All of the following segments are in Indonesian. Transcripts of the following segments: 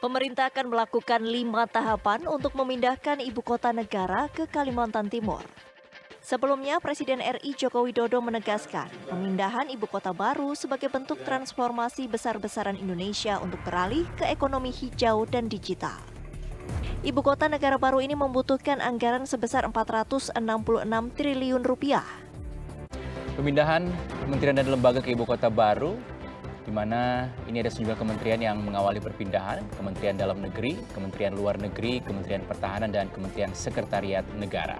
Pemerintah akan melakukan 5 tahapan untuk memindahkan ibu kota negara ke Kalimantan Timur. Sebelumnya, Presiden RI Joko Widodo menegaskan pemindahan ibu kota baru sebagai bentuk transformasi besar-besaran Indonesia untuk beralih ke ekonomi hijau dan digital. Ibu kota negara baru ini membutuhkan anggaran sebesar 466 triliun rupiah. Pemindahan kementerian dan lembaga ke ibu kota baru, di mana ini ada sejumlah kementerian yang mengawali perpindahan, Kementerian Dalam Negeri, Kementerian Luar Negeri, Kementerian Pertahanan, dan Kementerian Sekretariat Negara.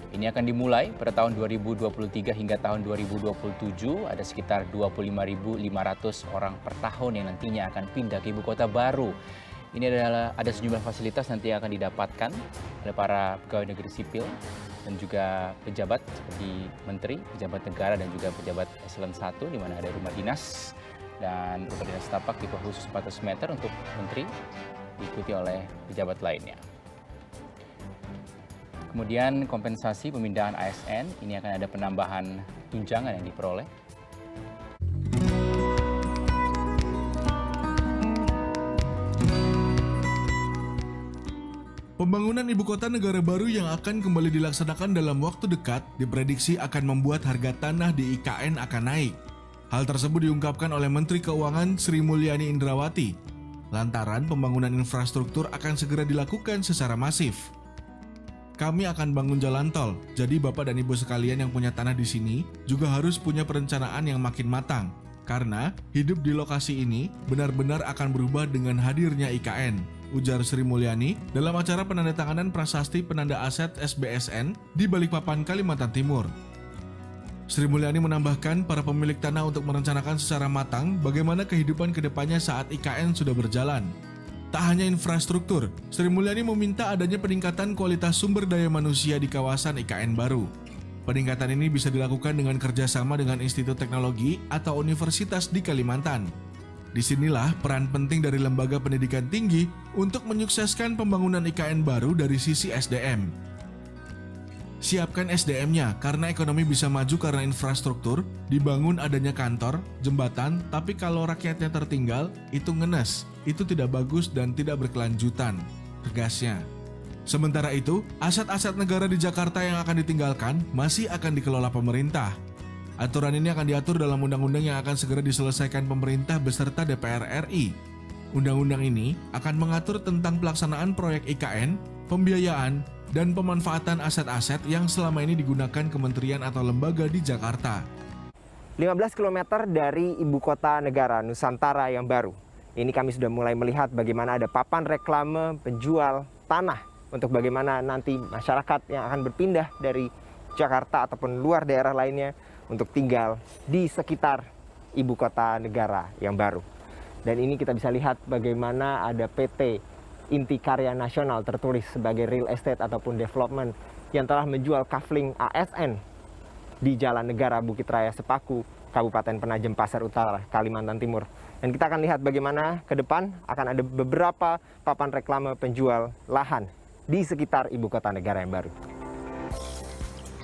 Ini akan dimulai pada tahun 2023 hingga tahun 2027, ada sekitar 25.500 orang per tahun yang nantinya akan pindah ke ibu kota baru. Ini adalah ada sejumlah fasilitas nanti yang akan didapatkan oleh para pegawai negeri sipil dan juga pejabat seperti menteri, pejabat negara dan juga pejabat eselon 1 di mana ada rumah dinas dan rumah dinas tapak tipe khusus 400 meter untuk menteri diikuti oleh pejabat lainnya. Kemudian kompensasi pemindahan ASN, ini akan ada penambahan tunjangan yang diperoleh. Pembangunan ibu kota negara baru yang akan kembali dilaksanakan dalam waktu dekat diprediksi akan membuat harga tanah di IKN akan naik. Hal tersebut diungkapkan oleh Menteri Keuangan Sri Mulyani Indrawati. Lantaran pembangunan infrastruktur akan segera dilakukan secara masif. Kami akan bangun jalan tol, jadi Bapak dan Ibu sekalian yang punya tanah di sini juga harus punya perencanaan yang makin matang. Karena hidup di lokasi ini benar-benar akan berubah dengan hadirnya IKN, ujar Sri Mulyani dalam acara penandatanganan prasasti penanda aset SBSN di Balikpapan, Kalimantan Timur. Sri Mulyani menambahkan para pemilik tanah untuk merencanakan secara matang bagaimana kehidupan kedepannya saat IKN sudah berjalan. Tak hanya infrastruktur, Sri Mulyani meminta adanya peningkatan kualitas sumber daya manusia di kawasan IKN baru. Peningkatan ini bisa dilakukan dengan kerjasama dengan Institut Teknologi atau Universitas di Kalimantan. Disinilah peran penting dari lembaga pendidikan tinggi untuk menyukseskan pembangunan IKN baru dari sisi SDM. Siapkan SDM-nya karena ekonomi bisa maju karena infrastruktur, dibangun adanya kantor, jembatan, tapi kalau rakyatnya tertinggal, itu ngenes, itu tidak bagus dan tidak berkelanjutan, tegasnya. Sementara itu, aset-aset negara di Jakarta yang akan ditinggalkan masih akan dikelola pemerintah. Aturan ini akan diatur dalam undang-undang yang akan segera diselesaikan pemerintah beserta DPR RI. Undang-undang ini akan mengatur tentang pelaksanaan proyek IKN, pembiayaan, dan pemanfaatan aset-aset yang selama ini digunakan kementerian atau lembaga di Jakarta. 15 km dari ibu kota negara Nusantara yang baru. Ini kami sudah mulai melihat bagaimana ada papan reklame penjual tanah untuk bagaimana nanti masyarakat yang akan berpindah dari Jakarta ataupun luar daerah lainnya untuk tinggal di sekitar ibu kota negara yang baru. Dan ini kita bisa lihat bagaimana ada PT Inti Karya Nasional tertulis sebagai real estate ataupun development yang telah menjual kafling ASN di Jalan Negara Bukit Raya Sepaku, Kabupaten Penajem Pasar Utara, Kalimantan Timur. Dan kita akan lihat bagaimana ke depan akan ada beberapa papan reklame penjual lahan di sekitar ibu kota negara yang baru.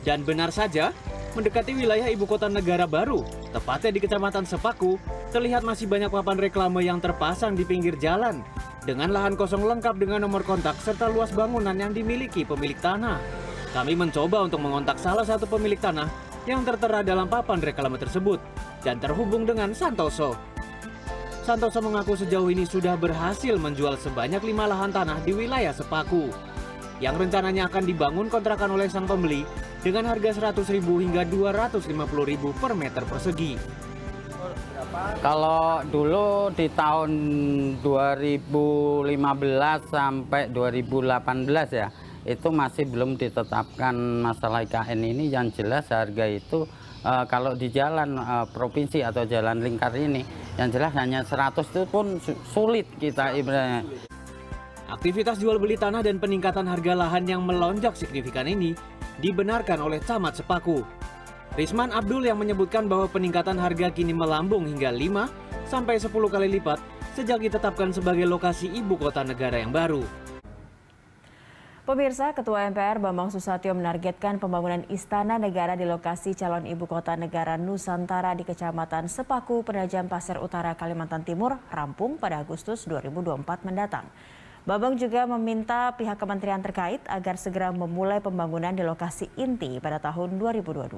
Dan benar saja, mendekati wilayah ibu kota negara baru, tepatnya di Kecamatan Sepaku, terlihat masih banyak papan reklame yang terpasang di pinggir jalan dengan lahan kosong lengkap dengan nomor kontak serta luas bangunan yang dimiliki pemilik tanah. Kami mencoba untuk mengontak salah satu pemilik tanah yang tertera dalam papan reklame tersebut dan terhubung dengan Santoso. Santoso mengaku sejauh ini sudah berhasil menjual sebanyak 5 lahan tanah di wilayah Sepaku yang rencananya akan dibangun kontrakan oleh sang pembeli dengan harga 100.000 hingga 250.000 per meter persegi. Kalau dulu di tahun 2015 sampai 2018 ya, itu masih belum ditetapkan masalah IKN ini. Yang jelas harga itu kalau di jalan provinsi atau jalan lingkar ini, yang jelas hanya 100 itu pun sulit kita ibaratnya. Aktivitas jual beli tanah dan peningkatan harga lahan yang melonjak signifikan ini dibenarkan oleh Camat Sepaku. Risman Abdul yang menyebutkan bahwa peningkatan harga kini melambung hingga 5 sampai 10 kali lipat sejak ditetapkan sebagai lokasi ibu kota negara yang baru. Pemirsa, Ketua MPR Bambang Susatyo menargetkan pembangunan Istana Negara di lokasi calon ibu kota negara Nusantara di Kecamatan Sepaku, Penajam Pasir Utara, Kalimantan Timur rampung pada Agustus 2024 mendatang. Bambang juga meminta pihak kementerian terkait agar segera memulai pembangunan di lokasi inti pada tahun 2022.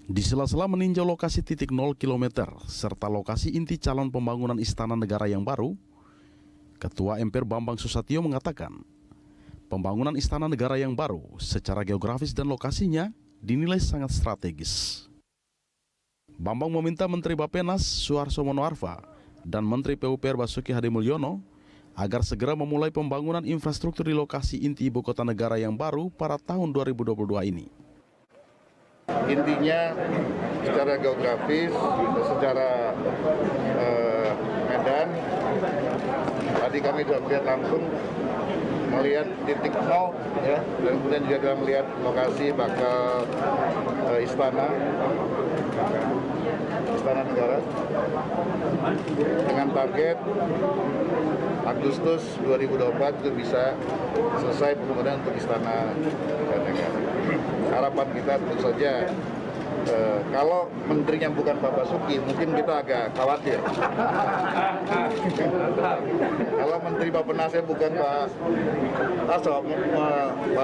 Di sela-sela meninjau lokasi titik 0 km serta lokasi inti calon pembangunan Istana Negara yang baru, Ketua MPR Bambang Susatyo mengatakan, pembangunan Istana Negara yang baru secara geografis dan lokasinya dinilai sangat strategis. Bambang meminta Menteri Bappenas Suharto Monoarfa dan Menteri PUPR Basuki Hadimulyono agar segera memulai pembangunan infrastruktur di lokasi inti ibu kota negara yang baru pada tahun 2022 ini. Intinya secara geografis, secara medan, tadi kami sudah melihat langsung, melihat titik 0 ya, dan kemudian juga kita melihat lokasi bakal istana negara dengan target Agustus 2024 itu bisa selesai pembangunan untuk istana negara. Harapan kita tentu saja kalau menterinya bukan Pak Basuki, mungkin kita agak khawatir. Kalau Menteri Bappenasnya bukan Pak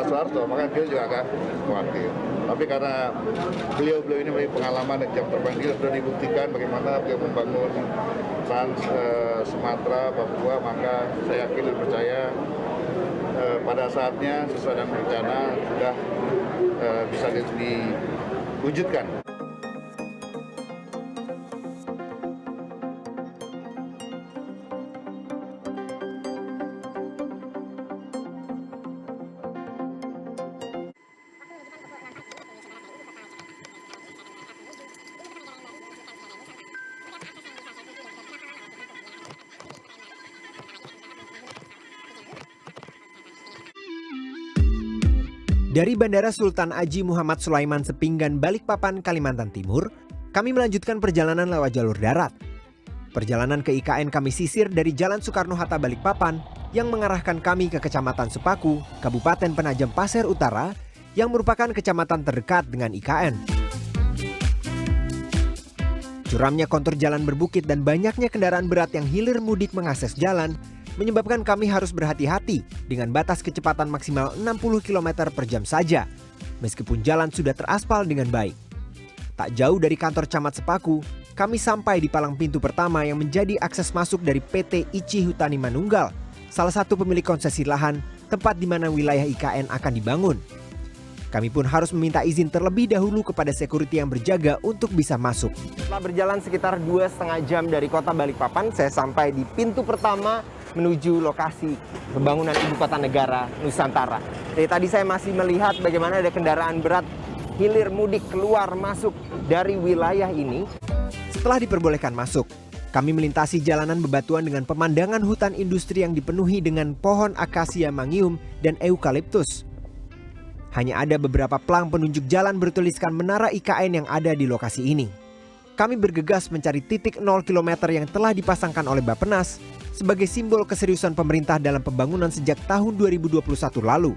Suharto, maka kita juga agak khawatir. Tapi karena beliau ini memiliki pengalaman dan jam terbang dia sudah dibuktikan bagaimana beliau membangun Trans Sumatera, Papua, maka saya yakin dan percaya pada saatnya sesuai dengan rencana sudah bisa diwujudkan. Dari Bandara Sultan Haji Muhammad Sulaiman Sepinggan, Balikpapan, Kalimantan Timur, kami melanjutkan perjalanan lewat jalur darat. Perjalanan ke IKN kami sisir dari Jalan Soekarno-Hatta Balikpapan yang mengarahkan kami ke Kecamatan Sepaku, Kabupaten Penajam Pasir Utara, yang merupakan kecamatan terdekat dengan IKN. Curamnya kontur jalan berbukit dan banyaknya kendaraan berat yang hilir mudik mengakses jalan menyebabkan kami harus berhati-hati dengan batas kecepatan maksimal 60 km per jam saja, meskipun jalan sudah teraspal dengan baik. Tak jauh dari kantor Camat Sepaku, kami sampai di palang pintu pertama yang menjadi akses masuk dari PT ICI Hutani Manunggal, salah satu pemilik konsesi lahan tempat di mana wilayah IKN akan dibangun. Kami pun harus meminta izin terlebih dahulu kepada security yang berjaga untuk bisa masuk. Setelah berjalan sekitar 2,5 jam dari kota Balikpapan, saya sampai di pintu pertama menuju lokasi pembangunan ibu kota negara Nusantara. Dari tadi saya masih melihat bagaimana ada kendaraan berat hilir mudik keluar masuk dari wilayah ini. Setelah diperbolehkan masuk, kami melintasi jalanan bebatuan dengan pemandangan hutan industri yang dipenuhi dengan pohon akasia mangium dan eukaliptus. Hanya ada beberapa plang penunjuk jalan bertuliskan menara IKN yang ada di lokasi ini. Kami bergegas mencari titik 0 km yang telah dipasangkan oleh Bappenas sebagai simbol keseriusan pemerintah dalam pembangunan sejak tahun 2021 lalu.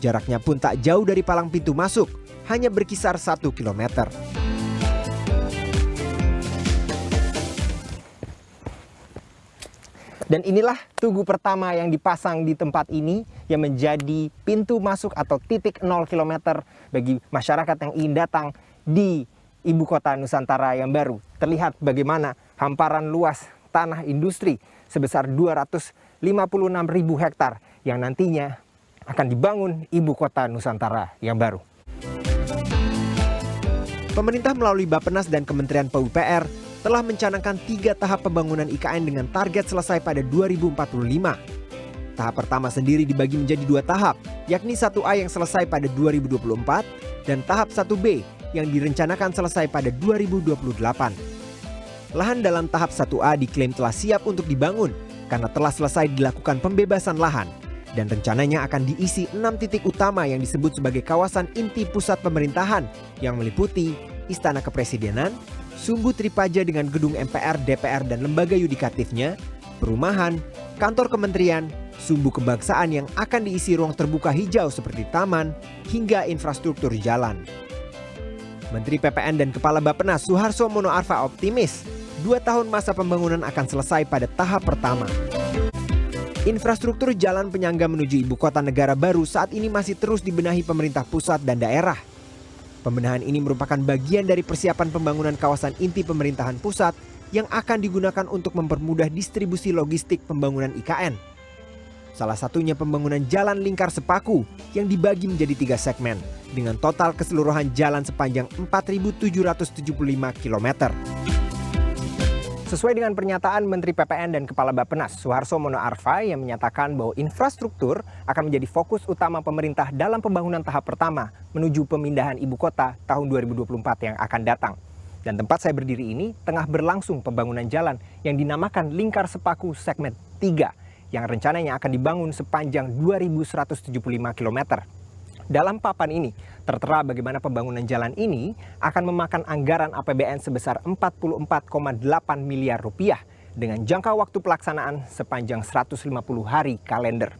Jaraknya pun tak jauh dari palang pintu masuk, hanya berkisar 1 km. Dan inilah tugu pertama yang dipasang di tempat ini yang menjadi pintu masuk atau titik 0 km bagi masyarakat yang ingin datang di ibu kota Nusantara yang baru. Terlihat bagaimana hamparan luas tanah industri sebesar 256.000 hektar yang nantinya akan dibangun ibu kota Nusantara yang baru. Pemerintah melalui Bappenas dan Kementerian PUPR telah mencanangkan 3 tahap pembangunan IKN dengan target selesai pada 2045. Tahap pertama sendiri dibagi menjadi 2 tahap, yakni 1A yang selesai pada 2024 dan tahap 1B yang direncanakan selesai pada 2028. Lahan dalam tahap 1A diklaim telah siap untuk dibangun karena telah selesai dilakukan pembebasan lahan dan rencananya akan diisi 6 titik utama yang disebut sebagai kawasan inti pusat pemerintahan yang meliputi Istana Kepresidenan, Sumbu Tripaja dengan gedung MPR, DPR, dan lembaga yudikatifnya, perumahan, kantor kementerian, sumbu kebangsaan yang akan diisi ruang terbuka hijau seperti taman, hingga infrastruktur jalan. Menteri PPN dan Kepala Bappenas Suharso Mono Arfa optimis 2 tahun masa pembangunan akan selesai pada tahap pertama. Infrastruktur jalan penyangga menuju ibu kota negara baru saat ini masih terus dibenahi pemerintah pusat dan daerah. Pembenahan ini merupakan bagian dari persiapan pembangunan kawasan inti pemerintahan pusat yang akan digunakan untuk mempermudah distribusi logistik pembangunan IKN. Salah satunya pembangunan jalan lingkar Sepaku yang dibagi menjadi 3 segmen dengan total keseluruhan jalan sepanjang 4.775 km. Sesuai dengan pernyataan Menteri PPN dan Kepala Bappenas Suharso Mono Arfa yang menyatakan bahwa infrastruktur akan menjadi fokus utama pemerintah dalam pembangunan tahap pertama menuju pemindahan ibu kota tahun 2024 yang akan datang. Dan tempat saya berdiri ini tengah berlangsung pembangunan jalan yang dinamakan Lingkar Sepaku segmen 3 yang rencananya akan dibangun sepanjang 2.175 km. Dalam papan ini tertera bagaimana pembangunan jalan ini akan memakan anggaran APBN sebesar 44,8 miliar rupiah dengan jangka waktu pelaksanaan sepanjang 150 hari kalender.